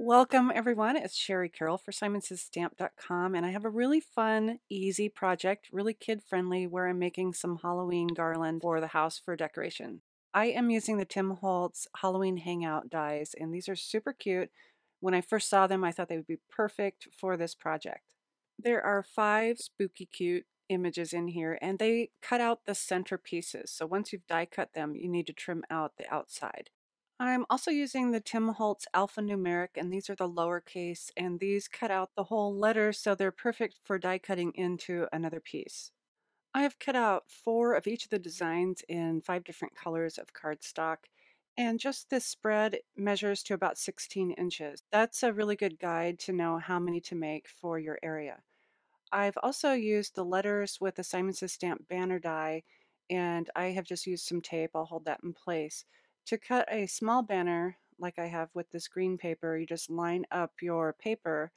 Welcome everyone, it's Shari Carroll for Simons'sStamp.com, and I have a really fun, easy project, really kid-friendly, where I'm making some Halloween garland for the house for decoration. I am using the Tim Holtz Halloween Hangout dies, and these are super cute. When I first saw them, I thought they would be perfect for this project. There are 5 spooky cute images in here, and they cut out the center pieces. So once you've die cut them, you need to trim out the outside. I'm also using the Tim Holtz Alphanumeric, and these are the lowercase, and these cut out the whole letter, so they're perfect for die cutting into another piece. I have cut out 4 of each of the designs in 5 different colors of cardstock, and just this spread measures to about 16 inches. That's a really good guide to know how many to make for your area. I've also used the letters with the Simon Says Stamp banner die, and I have just used some tape. I'll hold that in place. To cut a small banner, like I have with this green paper, you just line up your paper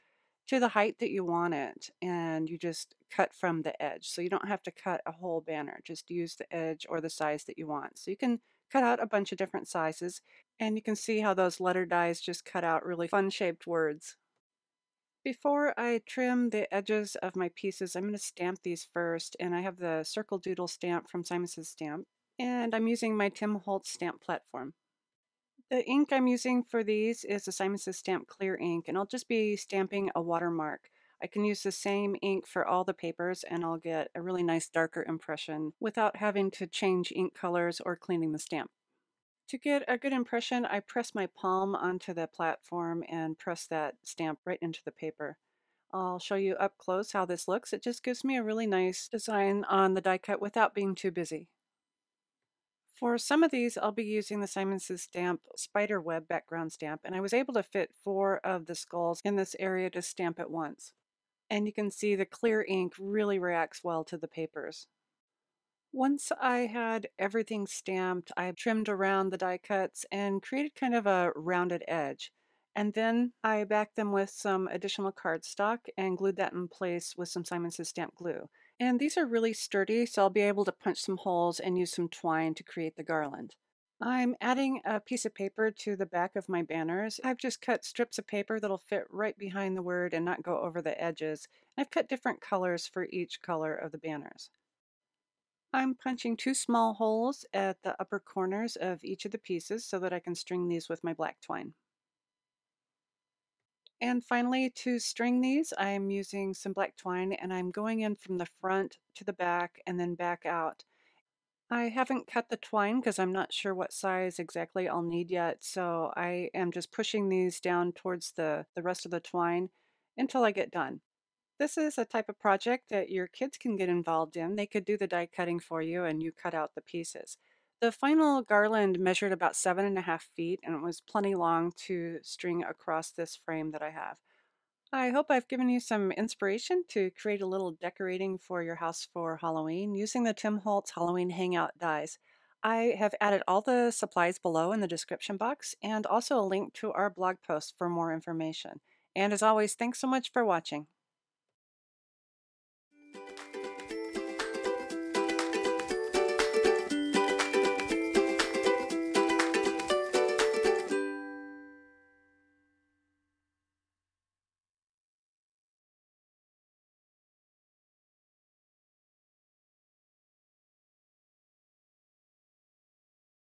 to the height that you want it, and you just cut from the edge. So you don't have to cut a whole banner, just use the edge or the size that you want. So you can cut out a bunch of different sizes, and you can see how those letter dies just cut out really fun shaped words. Before I trim the edges of my pieces, I'm going to stamp these first, and I have the Circle Doodle stamp from Simon Says Stamp, and I'm using my Tim Holtz stamp platform. The ink I'm using for these is the Simon Says Stamp clear ink, and I'll just be stamping a watermark. I can use the same ink for all the papers, and I'll get a really nice darker impression without having to change ink colors or cleaning the stamp. To get a good impression, I press my palm onto the platform and press that stamp right into the paper. I'll show you up close how this looks. It just gives me a really nice design on the die cut without being too busy. For some of these, I'll be using the Simon Says Stamp spider web background stamp, and I was able to fit 4 of the skulls in this area to stamp at once. And you can see the clear ink really reacts well to the papers. Once I had everything stamped, I trimmed around the die cuts and created kind of a rounded edge. And then I backed them with some additional cardstock and glued that in place with some Simon Says Stamp glue. And these are really sturdy, so I'll be able to punch some holes and use some twine to create the garland. I'm adding a piece of paper to the back of my banners. I've just cut strips of paper that'll fit right behind the word and not go over the edges. I've cut different colors for each color of the banners. I'm punching 2 small holes at the upper corners of each of the pieces so that I can string these with my black twine. And finally, to string these, I'm using some black twine, and I'm going in from the front to the back and then back out. I haven't cut the twine because I'm not sure what size exactly I'll need yet, so I am just pushing these down towards the rest of the twine until I get done. This is a type of project that your kids can get involved in. They could do the die cutting for you and you cut out the pieces. The final garland measured about 7.5 feet, and it was plenty long to string across this frame that I have. I hope I've given you some inspiration to create a little decorating for your house for Halloween using the Tim Holtz Halloween Hangout dies. I have added all the supplies below in the description box and also a link to our blog post for more information. And as always, thanks so much for watching.